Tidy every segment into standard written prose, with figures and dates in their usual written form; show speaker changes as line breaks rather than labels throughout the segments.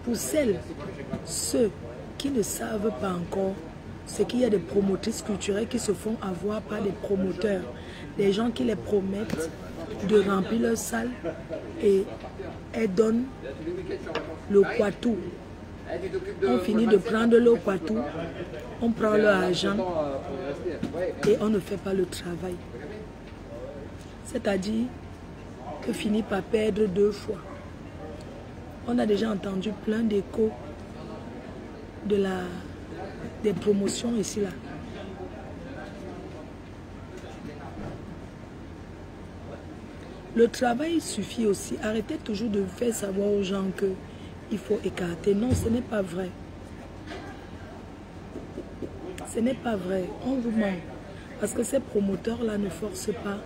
Pour ceux qui ne savent pas encore, c'est qu'il y a des promotrices culturelles qui se font avoir par des promoteurs. Des gens qui les promettent de remplir leur salle et elles donnent le kwatou. On finit de prendre le kwatou, on prend leur argent et on ne fait pas le travail. C'est-à-dire que finit par perdre 2 fois. On a déjà entendu plein d'échos des promotions ici là. Le travail suffit aussi. Arrêtez toujours de faire savoir aux gens qu'il faut écarter. Non, ce n'est pas vrai. Ce n'est pas vrai. On vous ment. Parce que ces promoteurs-là ne forcent pas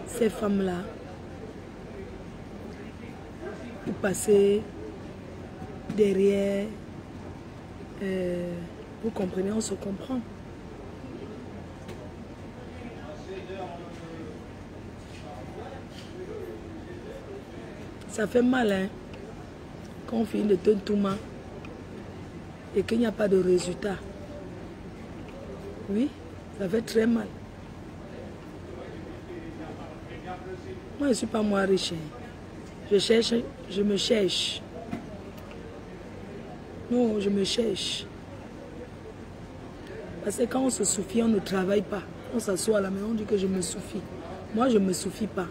ces femmes-là pour passer derrière. Vous comprenez, on se comprend. Ça fait mal, hein, quand on finit de tenir tout mal et qu'il n'y a pas de résultat. Oui, ça fait très mal. Moi, je ne suis pas moi riche. Je me cherche. Non, je me cherche. Parce que quand on se suffit, on ne travaille pas. On s'assoit à la maison, on dit que je me suffis. Moi, je ne me suffis pas.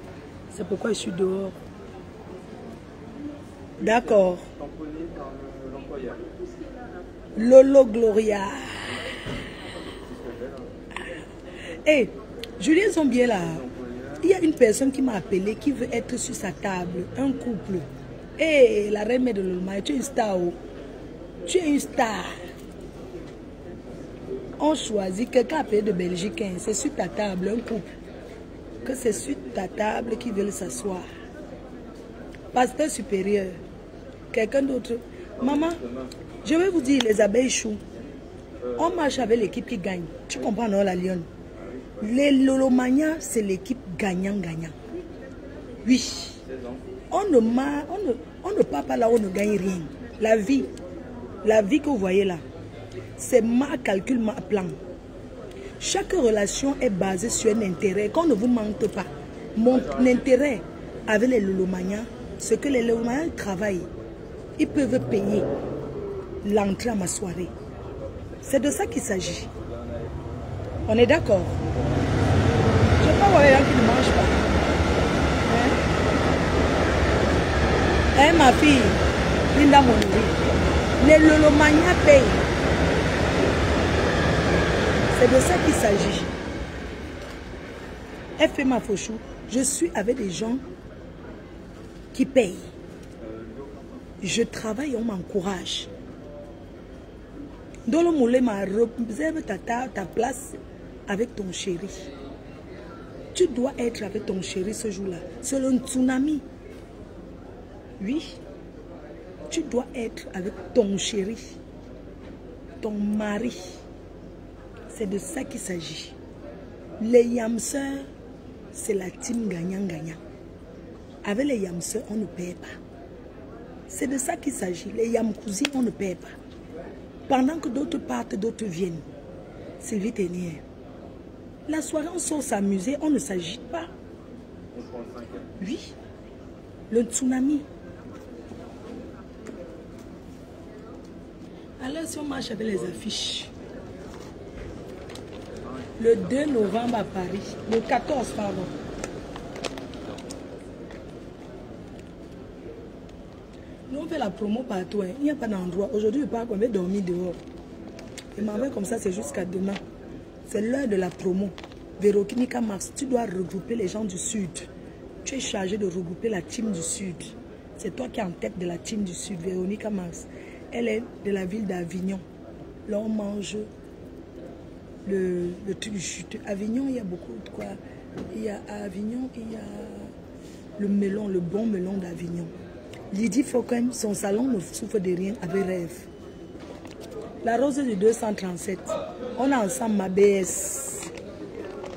C'est pourquoi je suis dehors. D'accord. Lolo Gloria. Hey, Julien sont bien là. Il y a une personne qui m'a appelé qui veut être sur sa table. Un couple. Hey, la reine de Lolma, tu es une star. Oh. Tu es une star. On choisit quelqu'un appelé de Belgique. C'est sur ta table, un couple. Que c'est sur ta table qu'ils veulent s'asseoir. Pasteur supérieur. Quelqu'un d'autre. Maman, je vais vous dire, les abeilles choux. On marche avec l'équipe qui gagne. Tu comprends, non, la lionne? Les Lolomania, c'est l'équipe gagnant-gagnant. Oui. On ne part pas là où on ne gagne rien. La vie que vous voyez là, c'est ma calcul, ma plan. Chaque relation est basée sur un intérêt. Qu'on ne vous mente pas. Mon intérêt avec les Lolomania, c'est que les Lolomania travaillent. Ils peuvent payer l'entrée à ma soirée. C'est de ça qu'il s'agit. On est d'accord? Je ne sais pas voir les gens qui ne mangent pas. Hein, ma fille, Linda Monori, les Lolomania payent. C'est de ça qu'il s'agit. Elle fait ma fauchou. Je suis avec des gens qui payent. Je travaille, on m'encourage. Dans le moulin, réserve ta place avec ton chéri. Tu dois être avec ton chéri ce jour-là. C'est le tsunami. Oui. Tu dois être avec ton chéri. Ton mari. C'est de ça qu'il s'agit. Les yamseurs, c'est la team gagnant-gagnant. Avec les yamseurs, on ne paie pas. C'est de ça qu'il s'agit. Les yamkousi, on ne paie pas. Pendant que d'autres partent, d'autres viennent. Sylvie Ténière. La soirée, on sort s'amuser, on ne s'agite pas. Oui. Le tsunami. Alors, si on marche avec les affiches. Le 2 novembre à Paris. Le 14, pardon. Nous, on fait la promo partout. Hein. Il n'y a pas d'endroit. Aujourd'hui, je parle qu'on va dormir dehors. Et m'en vais comme ça, c'est jusqu'à demain. C'est l'heure de la promo. Véronique Mars, tu dois regrouper les gens du Sud. Tu es chargé de regrouper la team du Sud. C'est toi qui es en tête de la team du Sud, Véronique Mars. Elle est de la ville d'Avignon. Là, on mange le truc du chute. Avignon, il y a beaucoup de quoi. Il y a à Avignon, il y a le melon, le bon melon d'Avignon. Lydie Fauquem, son salon ne souffre de rien avec rêve. La rose du 237. On a ensemble ma BS.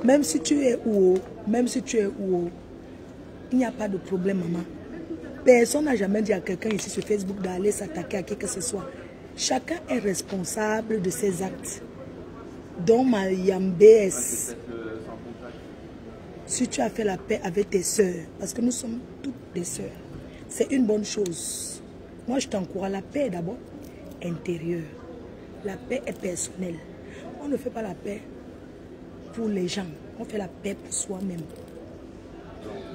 Même si tu es où, il n'y a pas de problème, maman. Personne n'a jamais dit à quelqu'un ici sur Facebook d'aller s'attaquer à qui que ce soit. Chacun est responsable de ses actes. Donc, BS, si tu as fait la paix avec tes soeurs, parce que nous sommes toutes des soeurs, c'est une bonne chose. Moi, je t'encourage. La paix d'abord intérieure. La paix est personnelle. On ne fait pas la paix pour les gens. On fait la paix pour soi-même.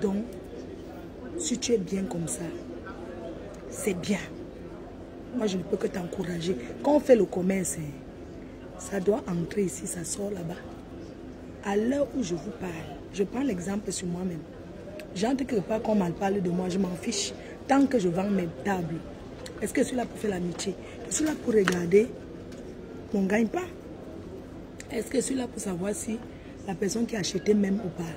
Donc, si tu es bien comme ça, c'est bien. Moi, je ne peux que t'encourager. Quand on fait le commerce, ça doit entrer ici, ça sort là-bas. À l'heure où je vous parle, je prends l'exemple sur moi-même. J'entre quelque part qu'on m'en parle de moi, je m'en fiche. Tant que je vends mes tables, est-ce que je suis là pour faire l'amitié? Je suis là pour regarder mon gagne-pain. Est-ce que je suis là pour savoir si la personne qui a acheté m'aime ou pas?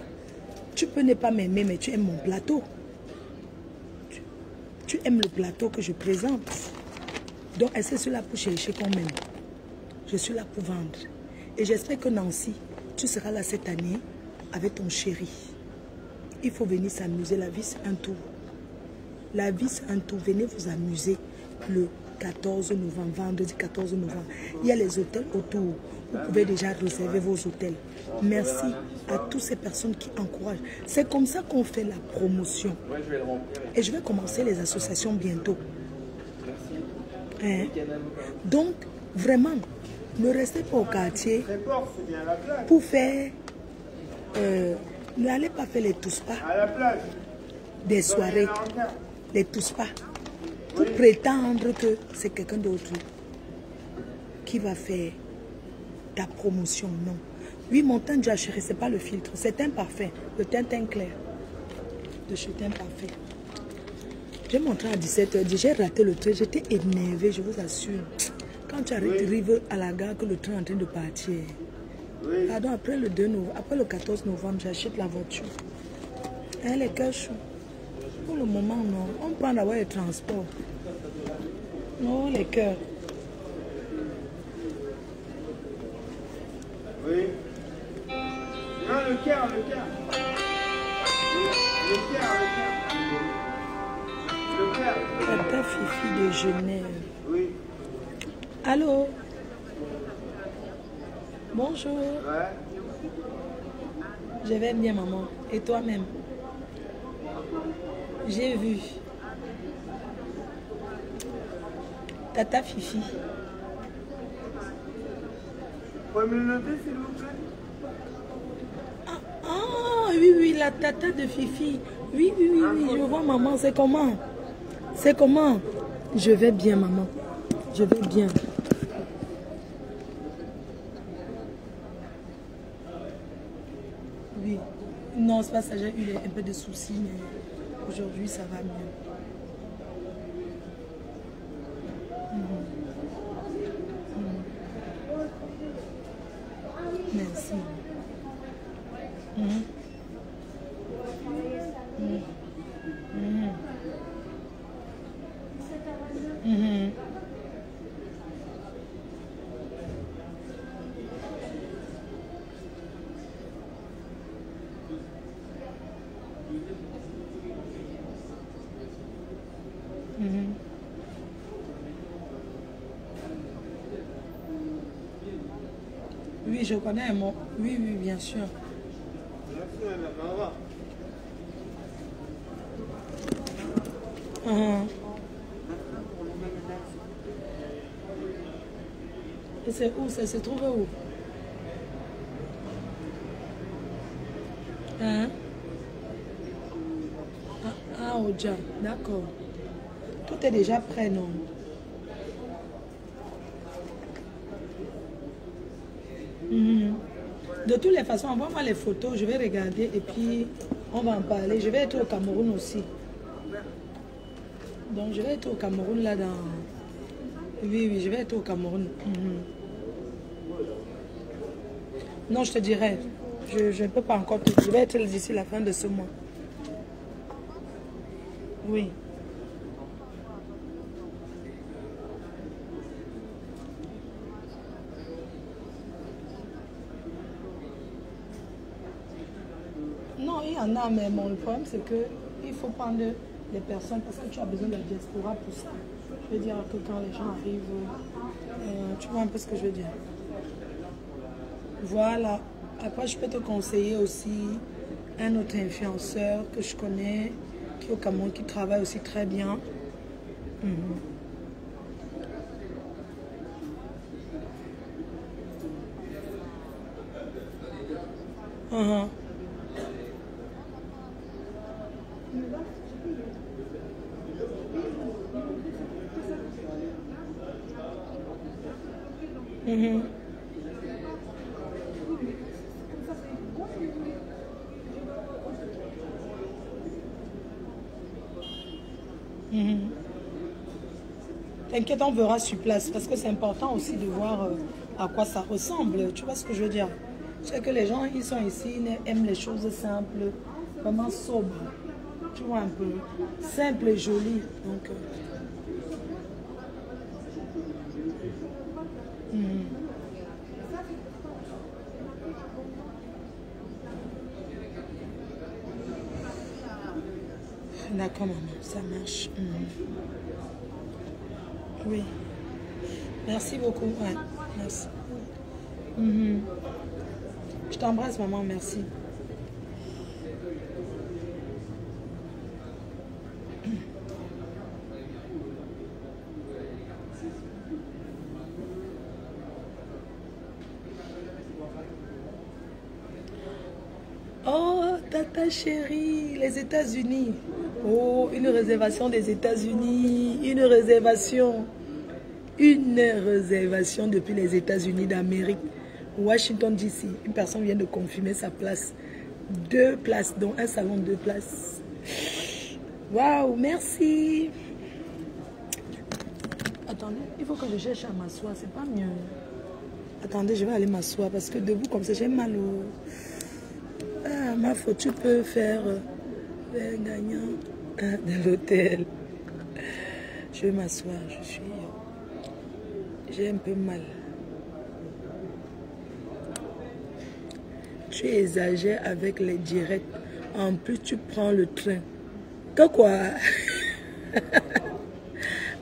Tu peux ne pas m'aimer, mais tu aimes mon plateau. Tu aimes le plateau que je présente. Donc, est-ce que je suis là pour chercher qu'on m'aime? Je suis là pour vendre. Et j'espère que Nancy, tu seras là cette année avec ton chéri. Il faut venir s'amuser. La vie, c'est un tour. La vie, c'est un tour. Venez vous amuser le 14 novembre, vendredi 14 novembre. Il y a les hôtels autour. Vous pouvez déjà réserver vos hôtels. Merci à toutes ces personnes qui encouragent. C'est comme ça qu'on fait la promotion. Et je vais commencer les associations bientôt. Hein? Donc, vraiment, ne restez pas au quartier pour faire... n'allez pas faire les tous-pas des soirées. Les tous-pas. Pour prétendre que c'est quelqu'un d'autre qui va faire ta promotion. Non. Oui, mon teint déjà chéri, ce n'est pas le filtre. C'est imparfait. Le teint clair. De chez teint parfait. J'ai montré à 17 h. J'ai raté le train. J'étais énervée, je vous assure. Quand tu arrives à la gare, que le train est en train de partir. Pardon, après le 2 novembre, après le 14 novembre, j'achète la voiture. Hein, les cœurs chauds. Pour le moment, non. On prend d'abord les transports. Non, les cœurs.
Oui. Non, le cœur, le cœur. Le cœur, le cœur. Le cœur.
Tata Fifi de Genève.
Oui.
Allô? Bonjour.
Ouais.
Je vais bien, maman. Et toi-même? J'ai vu. Tata Fifi.
Vous pouvez me le noter, s'il vous plaît?
Ah, oui, oui, la tata de Fifi. Oui, oui, oui, oui, je vois maman. C'est comment? C'est comment? Je vais bien, maman. Je vais bien. Oui. Non, c'est pas ça. J'ai eu un peu de soucis, mais aujourd'hui, ça va mieux. Merci. Oui, je connais un mot. Oui, oui, bien sûr.
Merci, madame. Au revoir.
Et c'est où? Ça se trouve où? Hein? Ah, Oja, d'accord. Tout est déjà prêt, non? De toutes les façons, envoie-moi les photos, je vais regarder et puis on va en parler. Je vais être au Cameroun aussi. Donc je vais être au Cameroun là dans... Oui, oui, je vais être au Cameroun. Non, je te dirai. Je ne peux pas encore te dire. Je vais être d'ici la fin de ce mois. Oui. Non, il y en a, mais bon, le problème c'est que il faut prendre les personnes, parce que tu as besoin de la diaspora pour ça. Je veux dire que quand les gens arrivent, tu vois un peu ce que je veux dire. Voilà. Après, je peux te conseiller aussi un autre influenceur que je connais, qui est au Cameroun, qui travaille aussi très bien. T'inquiète, on verra sur place parce que c'est important aussi de voir à quoi ça ressemble. Tu vois ce que je veux dire? C'est que les gens, ils sont ici, ils aiment les choses simples, vraiment sobres. Tu vois un peu, simple et joli. Donc, d'accord, maman, ça marche. Oui. Merci beaucoup. Ouais, merci. Je t'embrasse, maman, merci. Oh, tata chérie, les États-Unis. Oh, une réservation des États-Unis. Une réservation. Une réservation depuis les États-Unis d'Amérique. Washington DC. Une personne vient de confirmer sa place. 2 places, dont un salon, 2 places. Waouh, merci. Attendez, il faut que je cherche à m'asseoir. C'est pas mieux. Attendez, je vais aller m'asseoir parce que debout comme ça, j'ai mal au... Ah, ma faute, tu peux faire gagnant de l'hôtel. Je vais m'asseoir, j'ai un peu mal. Tu exagères avec les directs. En plus, tu prends le train. Que quoi?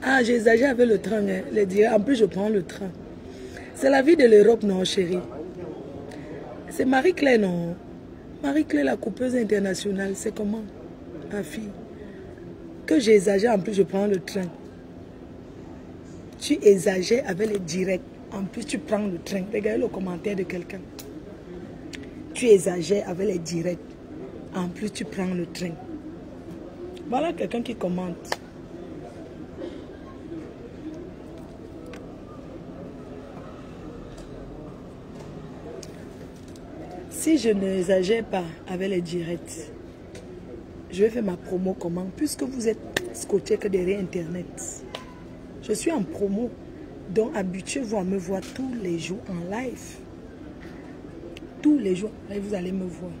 Ah, j'exagère avec le train. Hein. Les directs. En plus, je prends le train. C'est la vie de l'Europe, non, chérie? C'est Marie-Claire, non? Marie-Claire, la coupeuse internationale, c'est comment, ma fille? Que j'exagère, en plus, je prends le train. Tu exagères avec les directs. En plus, tu prends le train. Regardez le commentaire de quelqu'un. Tu exagères avec les directs. En plus, tu prends le train. Voilà quelqu'un qui commente. Si je n'exagère pas avec les directs, je vais faire ma promo comment? Puisque vous êtes scotché que derrière Internet. Je suis en promo. Donc, habituez-vous à me voir tous les jours en live. Tous les jours, là, vous allez me voir.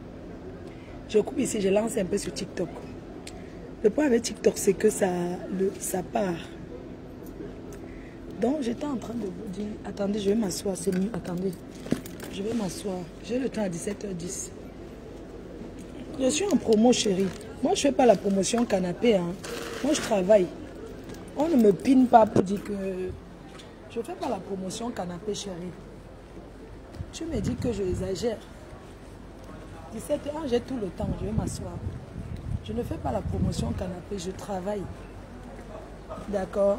Je coupe ici, je lance un peu sur TikTok. Le problème avec TikTok, c'est que ça part. Donc, j'étais en train de vous dire, attendez, je vais m'asseoir, c'est mieux, attendez. Je vais m'asseoir. J'ai le temps à 17h10. Je suis en promo, chérie. Moi, je ne fais pas la promotion canapé. Hein. Moi, je travaille. On ne me pine pas pour dire que... Je ne fais pas la promotion canapé, chérie. Tu me dis que je exagère. 17h, j'ai tout le temps. Je vais m'asseoir. Je ne fais pas la promotion canapé. Je travaille. D'accord?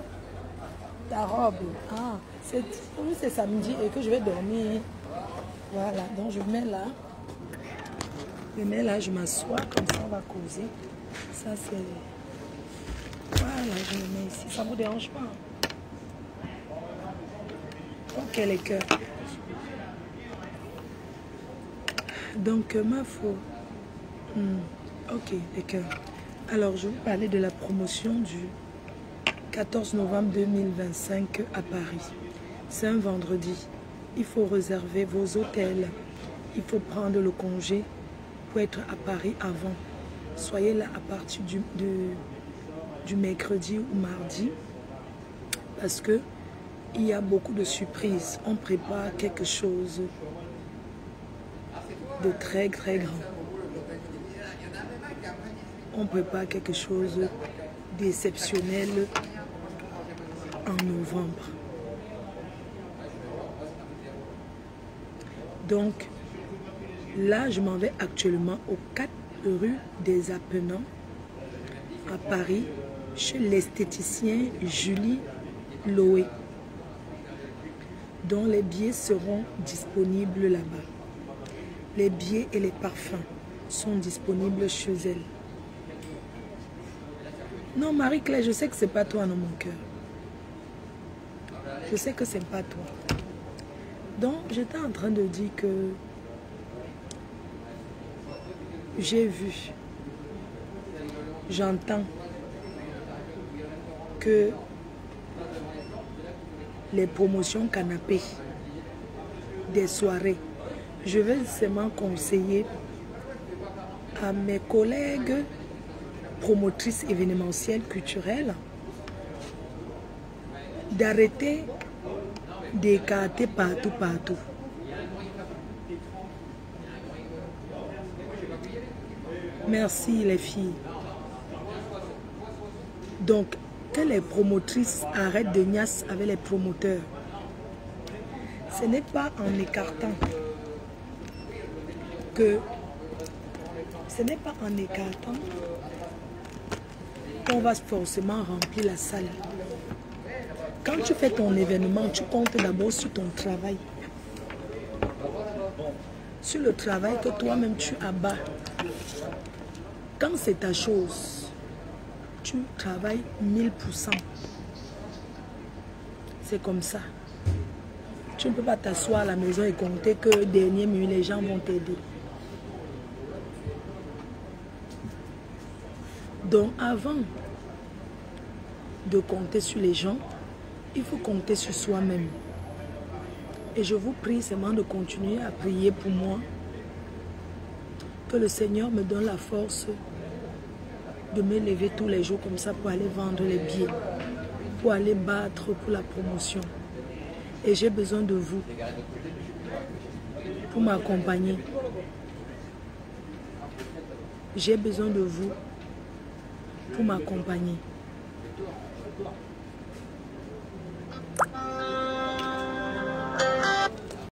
Ta robe. Ah, c'est samedi et que je vais dormir. Voilà, donc je mets là. Je mets là, je m'assois, comme ça on va causer. Ça c'est... Voilà, je le mets ici. Ça ne vous dérange pas? Ok, les cœurs. Donc, ma foi. Ok, les cœurs. Alors, je vais vous parler de la promotion du 14 novembre 2025 à Paris. C'est un vendredi. Il faut réserver vos hôtels. Il faut prendre le congé pour être à Paris avant. Soyez là à partir du mercredi ou mardi. Parce que il y a beaucoup de surprises. On prépare quelque chose de très très grand. On prépare quelque chose déceptionnel en novembre. Donc, là, je m'en vais actuellement aux 4 rue des Appenants à Paris, chez l'esthéticien Julie Loé, dont les billets seront disponibles là-bas. Les billets et les parfums sont disponibles chez elle. Non, Marie-Claire, je sais que c'est pas toi dans mon cœur. Je sais que c'est pas toi. Donc, j'étais en train de dire que j'ai vu, j'entends que les promotions canapé des soirées, je vais seulement conseiller à mes collègues promotrices événementielles culturelles d'arrêter d'écarter partout. Merci les filles. Donc, que les promotrices arrêtent de niasse avec les promoteurs. Ce n'est pas en écartant qu'on va forcément remplir la salle. Quand tu fais ton événement, tu comptes d'abord sur ton travail. Sur le travail que toi-même tu abats. Quand c'est ta chose, tu travailles 1000%. C'est comme ça. Tu ne peux pas t'asseoir à la maison et compter que dernière minute, les gens vont t'aider. Donc avant de compter sur les gens, il faut compter sur soi-même. Et je vous prie seulement de continuer à prier pour moi. Que le Seigneur me donne la force de me lever tous les jours comme ça pour aller vendre les billets, pour aller battre pour la promotion. Et j'ai besoin de vous pour m'accompagner. J'ai besoin de vous pour m'accompagner.